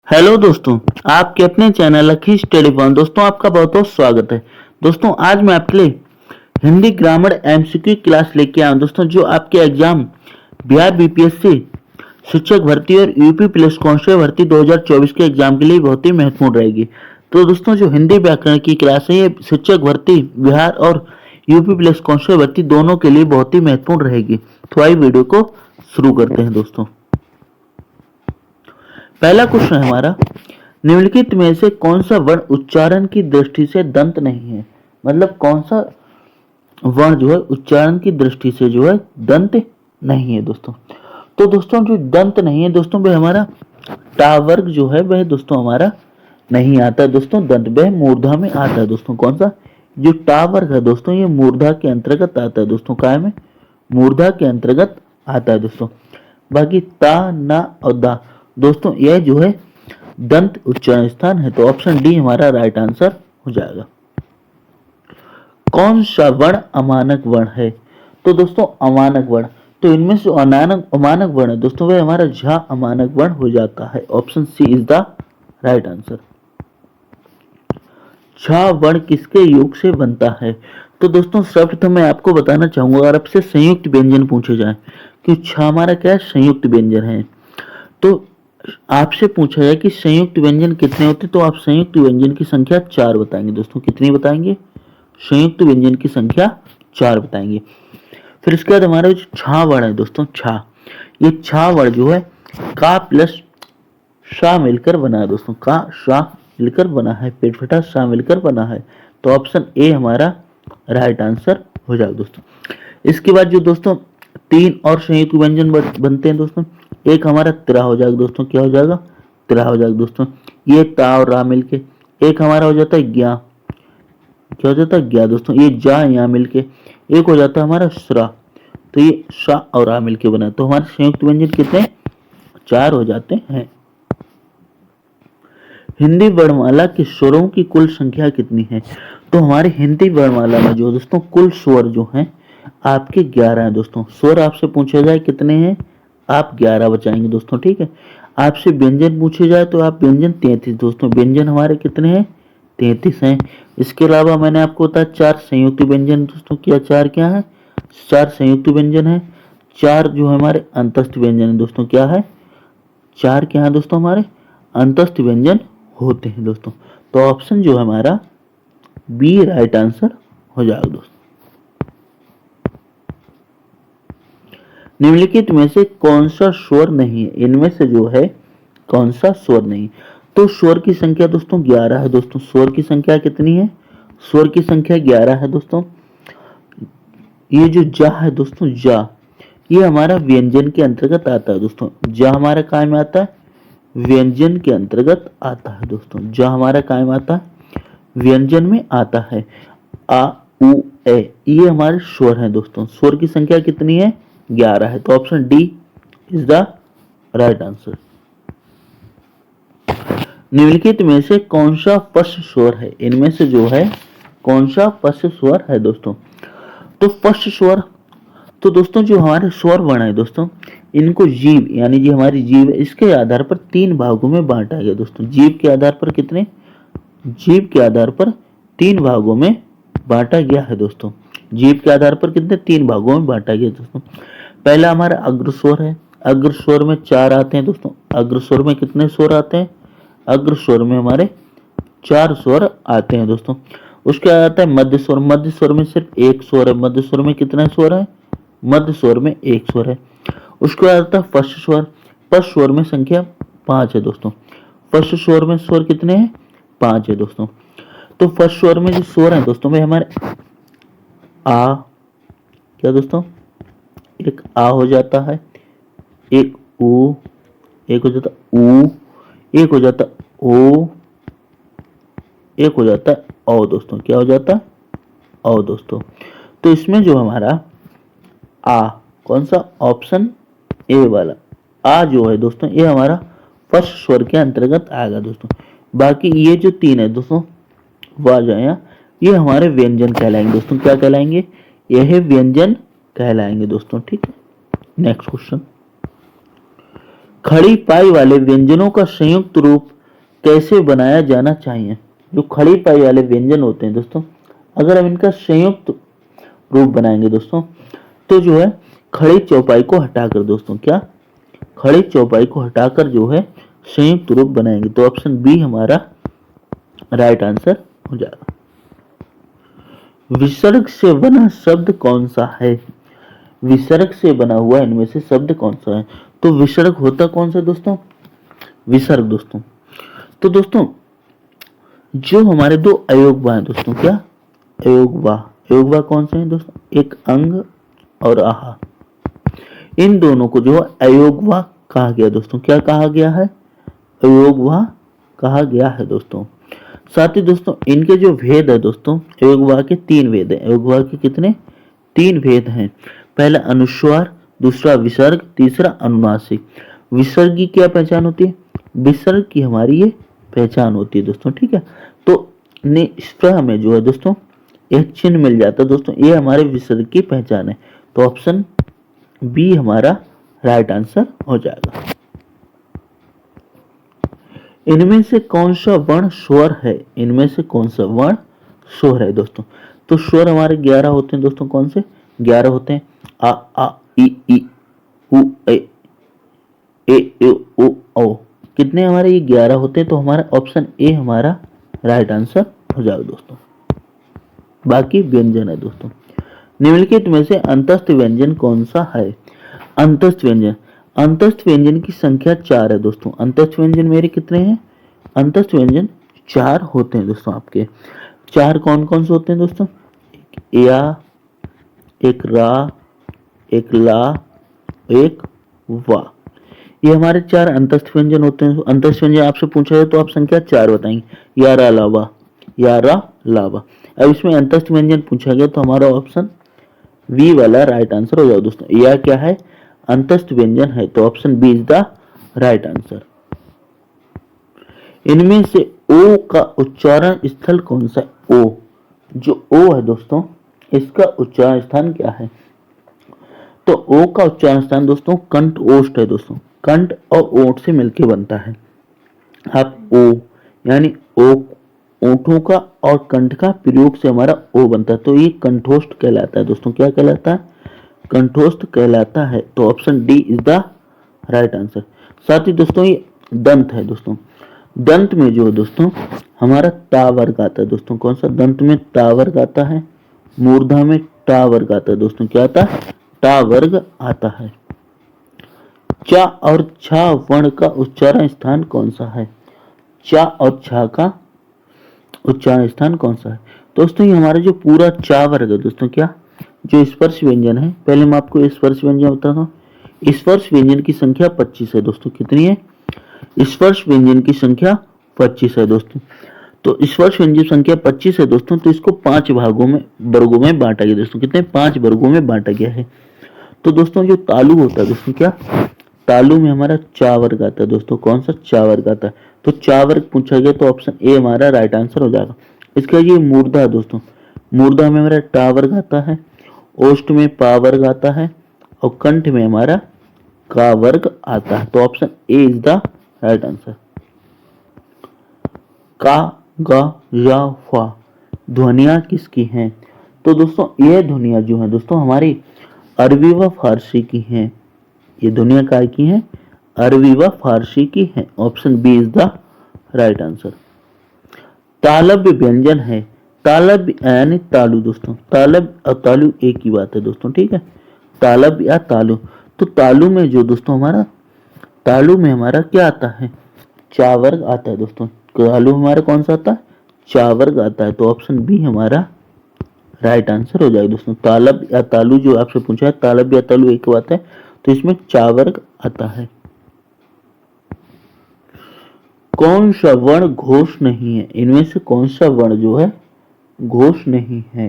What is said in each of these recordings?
Hello दोस्तों, आपके अपने चैनल लकी स्टडी पॉइंट दोस्तों आपका बहुत बहुत स्वागत है। दोस्तों आज मैं आपके लिए हिंदी ग्रामर एमसीक्यू क्लास लेके आया हूं दोस्तों, जो आपके एग्जाम बिहार बीपीएससी शिक्षक भर्ती और यूपी पुलिस कांस्टेबल भर्ती 2024 के एग्जाम के लिए बहुत ही महत्वपूर्ण रहेगी। तो दोस्तों जो हिंदी व्याकरण की क्लास है ये शिक्षक भर्ती बिहार और यूपी पुलिस कांस्टेबल भर्ती दोनों के लिए बहुत ही महत्वपूर्ण रहेगी। तो आइए वीडियो को शुरू करते हैं दोस्तों। पहला क्वेश्चन है हमारा, निम्नलिखित में से कौन सा वर्ण उच्चारण की दृष्टि से दंत नहीं है। मतलब कौन सा वर्ण जो है उच्चारण की दृष्टि से जो है दंत नहीं है दोस्तों। तो दोस्तों जो दंत नहीं है दोस्तों वह हमारा टा वर्ग जो है वह दोस्तों हमारा नहीं आता है दोस्तों, दंत वह मूर्धा में आता है दोस्तों। कौन सा जो टा वर्ग है दोस्तों ये मूर्धा के अंतर्गत आता है दोस्तों, काय में मूर्धा के अंतर्गत आता है दोस्तों। बाकी ता ना और दा दोस्तों यह जो है दंत उच्चारण स्थान है, तो ऑप्शन डी हमारा राइट आंसर हो जाएगा। कौन सा वर्ण अमानक वर्ण है। तो दोस्तों अमानक वर्ण, तो इनमें से अमानक वर्ण है दोस्तों वह हमारा झा अमानक वर्ण हो जाता है। Option C is the right answer. झा वर्ण किसके योग से बनता है। तो दोस्तों सर्वप्रथम मैं आपको बताना चाहूंगा, अगर आपसे संयुक्त व्यंजन पूछे जाए कि झा हमारा क्या है संयुक्त व्यंजन है, तो आपसे पूछा जाए कि संयुक्त व्यंजन कितने होते हैं, तो आप संयुक्त व्यंजन की संख्या 4 बताएंगे दोस्तों। कितनी बताएंगे, संयुक्त व्यंजन की संख्या 4 बताएंगे। फिर इसके बाद हमारा जो छा वर्ण है दोस्तों, छा, ये छा वर्ण जो है का प्लस शा मिलकर बना है दोस्तों, का शा मिलकर बना है, पेट फटा शा मिलकर बना है, तो ऑप्शन ए हमारा राइट आंसर हो जाएगा दोस्तों। इसके बाद जो दोस्तों तीन और संयुक्त व्यंजन बनते हैं दोस्तों, एक हमारा तिरा हो जाएगा दोस्तों, क्या हो जाएगा तिरा हो जाएगा दोस्तों, ये ता और रा मिलके। एक हमारा हो जाता है ज्ञा, क्या हो जाता है ज्ञा दोस्तों, ये जा यहाँ मिलके। एक हो जाता है हमारा श्रा, तो ये शा और रा मिलके बना, तो हमारे संयुक्त व्यंजन कितने 4 हो जाते हैं। हिंदी वर्णमाला के स्वरों की कुल संख्या कितनी है। तो हमारी हिंदी वर्णमाला में जो दोस्तों कुल स्वर जो हैं आपके 11 हैं दोस्तों। स्वर आपसे पूछा जाए कितने हैं, आप 11 बचाएंगे दोस्तों, ठीक है। आपसे व्यंजन पूछे जाए तो आप व्यंजन 33 दोस्तों, व्यंजन हमारे कितने हैं 33 हैं। इसके अलावा मैंने आपको बताया 4 संयुक्त व्यंजन दोस्तों, क्या 4 क्या है 4 संयुक्त व्यंजन है। 4 जो हमारे अंतस्थ व्यंजन है दोस्तों, क्या है 4 क्या है दोस्तों हमारे अंतस्थ व्यंजन होते हैं दोस्तों। तो ऑप्शन जो है हमारा बी राइट आंसर हो जाएगा दोस्तों। निम्नलिखित में से कौन सा स्वर नहीं है, इनमें से जो है कौन सा स्वर नहीं। तो स्वर की संख्या दोस्तों 11 है दोस्तों। स्वर की संख्या कितनी है, स्वर की संख्या 11 है दोस्तों। ये जो जा है दोस्तों, जा ये हमारा व्यंजन के अंतर्गत आता है दोस्तों। जा हमारा काय में आता है व्यंजन के अंतर्गत आता है दोस्तों। जा हमारा काय में आता है व्यंजन में आता है। आ उ ए ये हमारे स्वर हैं दोस्तों। स्वर की संख्या कितनी है 11 है, तो option D is the right answer. निम्नलिखित में से कौन सा पश्च स्वर है, इनमें से जो है कौन सा पश्च स्वर है दोस्तों। तो पश्च स्वर, तो दोस्तों जो हमारे स्वर वर्ण है दोस्तों इनको जीव यानी जो हमारी जीव है इसके आधार पर 3 भागों में बांटा गया दोस्तों। जीव के आधार पर कितने, जीव के आधार पर 3 भागों में बांटा गया है दोस्तों। जीव के आधार पर कितने 3 भागों में बांटा गया दोस्तों। पहला हमारा अग्रस्वर है, अग्रस्वर में 4 आते हैं दोस्तों। अग्रस्वर में कितने स्वर आते हैं, अग्रस्वर में हमारे 4 स्वर आते हैं दोस्तों। उसके बाद आता है मध्य स्वर, मध्य स्वर में सिर्फ 1 स्वर है। मध्य स्वर में कितना स्वर है, मध्य स्वर में 1 स्वर है। उसके बाद आता है फर्स्ट स्वर, फर्स्ट स्वर में संख्या 5 है दोस्तों। फर्स्ट स्वर में स्वर कितने हैं 5 है दोस्तों। तो फर्स्ट स्वर में जो स्वर है दोस्तों में हमारे आ, क्या दोस्तों एक आ हो जाता है, एक ऊ, एक हो जाता ऊ, एक हो जाता ओ, एक हो जाता है औ दोस्तों। क्या हो जाता है औ दोस्तों। तो इसमें जो हमारा आ कौन सा ऑप्शन ए वाला आ जो है दोस्तों ये हमारा फर्स्ट स्वर के अंतर्गत आएगा दोस्तों। बाकी ये जो 3 है दोस्तों वाह जाए ये हमारे व्यंजन कहलाएंगे दोस्तों। क्या कहलाएंगे, यह व्यंजन कहलाएंगे दोस्तों, ठीक है। नेक्स्ट क्वेश्चन, खड़ी पाई वाले व्यंजनों का संयुक्त रूप कैसे बनाया जाना चाहिए। जो खड़ी पाई वाले व्यंजन होते हैं दोस्तों, अगर हम इनका संयुक्त रूप बनाएंगे दोस्तों, तो जो है खड़ी चौपाई को हटाकर दोस्तों, क्या खड़ी चौपाई को हटाकर जो है संयुक्त रूप बनाएंगे, तो ऑप्शन बी हमारा राइट आंसर हो जाएगा। विसर्ग से बना शब्द कौन सा है। विसर्ग से बना हुआ इनमें से शब्द कौन सा है। तो विसर्ग होता कौन सा दोस्तों, विसर्ग दोस्तों, तो दोस्तों जो हमारे दो अयोगवा हैं दोस्तों, क्या अयोगवा, अयोगवा कौन से हैं दोस्तों, एक अंग और आहा, इन दोनों को जो है अयोगवा कहा गया दोस्तों। क्या कहा गया है, अयोगवा कहा गया है दोस्तों। साथ ही दोस्तों इनके जो भेद है दोस्तों, अयोगवा के तीन भेद है। अयोगवा के कितने, तीन भेद हैं। पहला अनुस्वार, दूसरा विसर्ग, तीसरा अनुनासिक। विसर्ग की क्या पहचान होती है, विसर्ग की हमारी ये पहचान होती है दोस्तों, ठीक है। तो निष्प्रह में जो है दोस्तों एक चिन्ह मिल जाता है दोस्तों, ये हमारे विसर्ग की पहचान है। तो ऑप्शन बी हमारा राइट आंसर हो जाएगा। इनमें से कौन सा वर्ण स्वर है, इनमें से कौन सा वर्ण स्वर है दोस्तों। तो स्वर हमारे 11 होते हैं दोस्तों, कौन से 11 होते हैं, आ ई उ ए ओ औ। कितने हमारे ये 11 होते हैं, तो हमारा ऑप्शन ए हमारा राइट आंसर हो जाएगा दोस्तों। बाकी व्यंजन है दोस्तों। निम्नलिखित में से अंतस्थ व्यंजन कौन सा है। अंतस्थ व्यंजन, अंतस्थ व्यंजन की संख्या 4 है दोस्तों। अंतस्थ व्यंजन मेरे कितने हैं, अंतस्थ व्यंजन 4 होते हैं दोस्तों आपके। 4 कौन कौन से होते हैं दोस्तों, एक या, एक रा, एक ला, एक वा, ये हमारे 4 अंतस्थ व्यंजन होते हैं। अंतस्थ व्यंजन आपसे पूछा जाए तो आप संख्या 4 बताएंगे, या रा लावा, या रा लावा। अब इसमें अंतस्थ व्यंजन पूछा गया तो हमारा ऑप्शन बी वाला राइट आंसर हो जाएगा दोस्तों। या क्या है, अंतस्थ व्यंजन है, तो option B is the right answer. इनमें से ओ का उच्चारण स्थल कौन सा है। ओ, जो ओ है दोस्तों, इसका उच्चारण स्थान क्या है। तो ओ का उच्चारण स्थान दोस्तों कंठ ओष्ठ है दोस्तों, कंठ और ओठ से मिलकर बनता है। आप ओ यानी ओ, ओठों का और कंठ का प्रयोग से हमारा ओ बनता है, तो ये कंठोष्ठ कहलाता है दोस्तों। क्या कहलाता है, कंठोष्ठ कहलाता है। तो option D is the right answer. साथ ही दोस्तों ये दंत है दोस्तों। दंत में जो है दोस्तों हमारा ता वर्ग आता है दोस्तों। कौन सा, दंत में ता वर्ग आता है, मूर्धा में टा वर्ग आता है दोस्तों। क्या आता है, टा वर्ग आता है। चा और छा वर्ण का उच्चारण स्थान कौन सा है। चा और छा का उच्चारण स्थान कौन सा है दोस्तों। ये हमारा जो पूरा चा वर्ग है दोस्तों, क्या जो स्पर्श व्यंजन है, पहले मैं आपको स्पर्श व्यंजन बताता हूँ। स्पर्श व्यंजन की संख्या 25 है दोस्तों। कितनी है, स्पर्श व्यंजन की संख्या 25 है दोस्तों। तो स्पर्श व्यंजन संख्या 25 है दोस्तों, तो इसको 5 भागों में, वर्गों में बांटा गया दोस्तों। कितने, 5 वर्गों में बांटा गया है। तो दोस्तों जो तालु होता है दोस्तों, क्या तालु में हमारा चा वर्ग आता है दोस्तों। कौन सा, चा वर्ग आता है। तो चा वर्ग पूछा गया तो ऑप्शन ए हमारा राइट आंसर हो जाएगा। इसका ये मूर्धा है दोस्तों, मूर्धा में हमारा टा वर्ग आता है, ओष्ठ में पा वर्ग आता है और कंठ में हमारा का वर्ग आता है। तो option A is the right answer. का, गा, या, फा ध्वनियां किसकी हैं। तो दोस्तों यह ध्वनियां जो है दोस्तों हमारी अरबी व फारसी की हैं। ये ध्वनियां काय की हैं, अरबी व फारसी की हैं। Option B is the right answer. तालव्य व्यंजन है, तालव्य यानी तालु दोस्तों, तालव्य और तालु एक ही बात है दोस्तों, ठीक है। तालव्य या तालु, तो तालु में जो दोस्तों हमारा, तालु में हमारा क्या आता है, चा वर्ग आता है दोस्तों। तालु हमारा कौन सा आता है, चा वर्ग आता है। तो ऑप्शन बी हमारा राइट आंसर हो जाएगा दोस्तों। तालब या तालु जो आपसे पूछा है, तालब या तालु एक बात है, तो इसमें चा वर्ग आता है। कौन सा वर्ण घोष नहीं है, इनमें से कौन सा वर्ण जो है घोष नहीं है।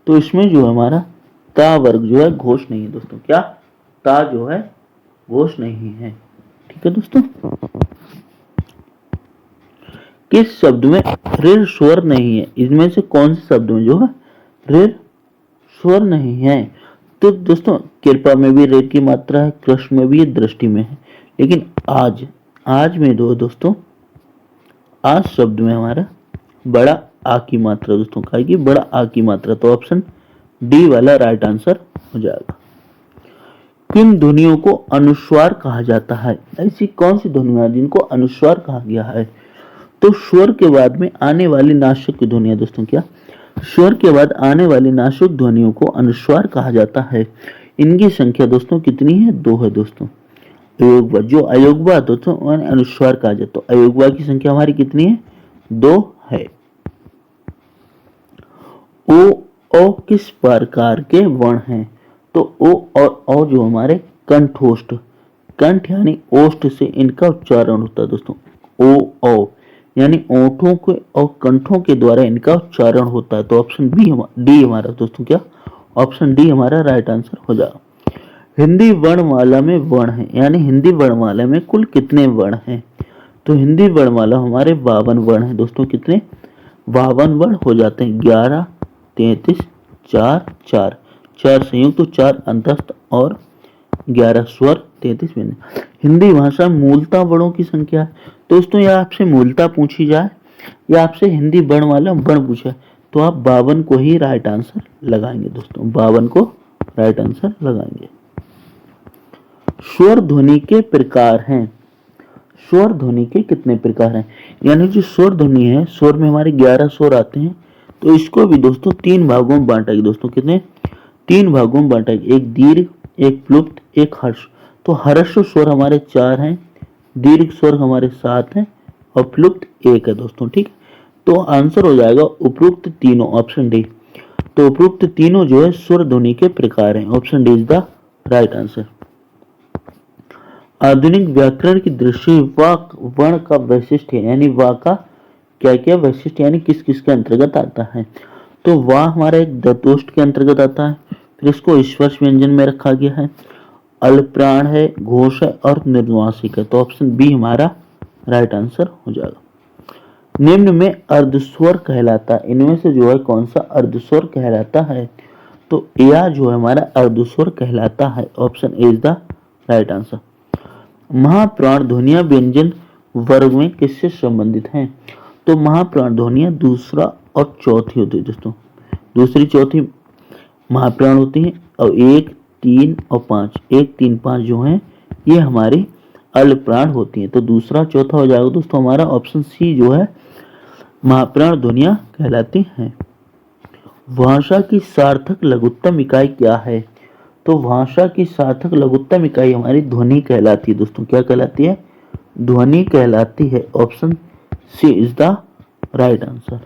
तो इसमें जो हमारा ता वर्ग जो है घोष नहीं है दोस्तों। क्या, ता जो है घोष नहीं है, ठीक है दोस्तों। किस शब्द में ऋण स्वर नहीं है, इनमें से कौन से शब्द में जो है ऋण स्वर नहीं है। तो दोस्तों कृपा में भी ऋण की मात्रा है, कृष्ण में भी है, दृष्टि में है, लेकिन आज में दो दोस्तों आ शब्द में हमारा बड़ा आ की मात्रा दोस्तों क्या आएगी, बड़ा आ की मात्रा। तो ऑप्शन डी वाला राइट आंसर हो जाएगा। किन ध्वनियों को अनुस्वार कहा जाता है? ऐसी कौन सी ध्वनियां जिनको अनुस्वार कहा गया है? तो स्वर के बाद में आने वाली नासिक की ध्वनियां दोस्तों क्या, स्वर के बाद आने वाली नासिक ध्वनियों को अनुस्वार कहा जाता है। इनकी संख्या दोस्तों कितनी है? 2 है दोस्तों। अयोग्य, जो अयोग्य दोस्तों अनुस्वार कहा जाता है, तो अयोग्य की संख्या हमारी कितनी है? 2 है। ओ किस प्रकार के वर्ण हैं? तो ओ और औ जो हमारे कंठोष्ठ, कंठ यानी ओष्ठ से इनका उच्चारण होता है दोस्तों। ओ यानी ओठों के और कंठों के द्वारा इनका उच्चारण होता है। तो ऑप्शन डी हमारा दोस्तों क्या, ऑप्शन डी हमारा राइट आंसर हो जाएगा। हिंदी वर्णमाला में वर्ण है, यानी हिंदी वर्णमाला में कुल कितने वर्ण हैं? तो हिंदी वर्णमाला हमारे 52 वर्ण है दोस्तों। कितने? 52 वर्ण हो जाते हैं। 11, 33, 4, 4, 4 संयुक्त तो 4 अंतस्थ और 11 स्वर, 33 व्यंजन। हिंदी भाषा मूलतः वर्णों की संख्या है दोस्तों। या आपसे मूलतः पूछी जाए या आपसे हिंदी वर्णमाला वर्ण पूछा तो आप 52 को ही राइट आंसर लगाएंगे दोस्तों। 52 को राइट आंसर लगाएंगे। स्वर ध्वनि के प्रकार हैं। स्वर ध्वनि के कितने प्रकार हैं? यानी जो स्वर ध्वनि है, स्वर में हमारे 11 स्वर आते हैं। तो इसको भी दोस्तों 3 भागों में बांटेगी दोस्तों। कितने? 3 भागों में बांटेगी। एक दीर्घ, एक प्लुप्त, एक हर्ष। तो हर्ष स्वर हमारे 4 हैं, दीर्घ स्वर हमारे 7 हैं और प्लुप्त 1 है दोस्तों। ठीक, तो आंसर हो जाएगा उपरोक्त तीनों, ऑप्शन डी। तो उपरोक्त तीनों जो है स्वर ध्वनि के प्रकार हैं। Option D is the right answer. आधुनिक व्याकरण की दृष्टि वाक वर्ण का वैशिष्ट है, यानी वा का क्या क्या वैशिष्ट, यानी किस किस के अंतर्गत आता है? तो वा हमारा एक दतोष्ट के अंतर्गत आता है। फिर इसको स्पर्श व्यंजन में रखा गया है। अल्पप्राण है, घोष है और निर्वासिक है। तो ऑप्शन बी हमारा राइट आंसर हो जाएगा। निम्न में अर्धस्वर कहलाता है, इनमें से जो है कौन सा अर्धस्वर कहलाता है? तो या जो है हमारा अर्धस्वर कहलाता है। Option A is the right answer. महाप्राण ध्वनियां व्यंजन वर्ग में किससे संबंधित हैं? तो महाप्राण ध्वनियां दूसरा और चौथी होती है दोस्तों। दूसरी चौथी महाप्राण होती है और 1, 3 और 5, 1, 3, 5 जो है ये हमारी अल्पप्राण होती है। तो दूसरा चौथा हो जाएगा दोस्तों हमारा ऑप्शन सी जो है महाप्राण ध्वनियां कहलाती हैं। भाषा की सार्थक लघुत्तम इकाई क्या है? तो भाषा की सार्थक लघुत्तम इकाई हमारी ध्वनि कहलाती है दोस्तों। क्या कहलाती है? ध्वनि कहलाती है। Option C is the right answer.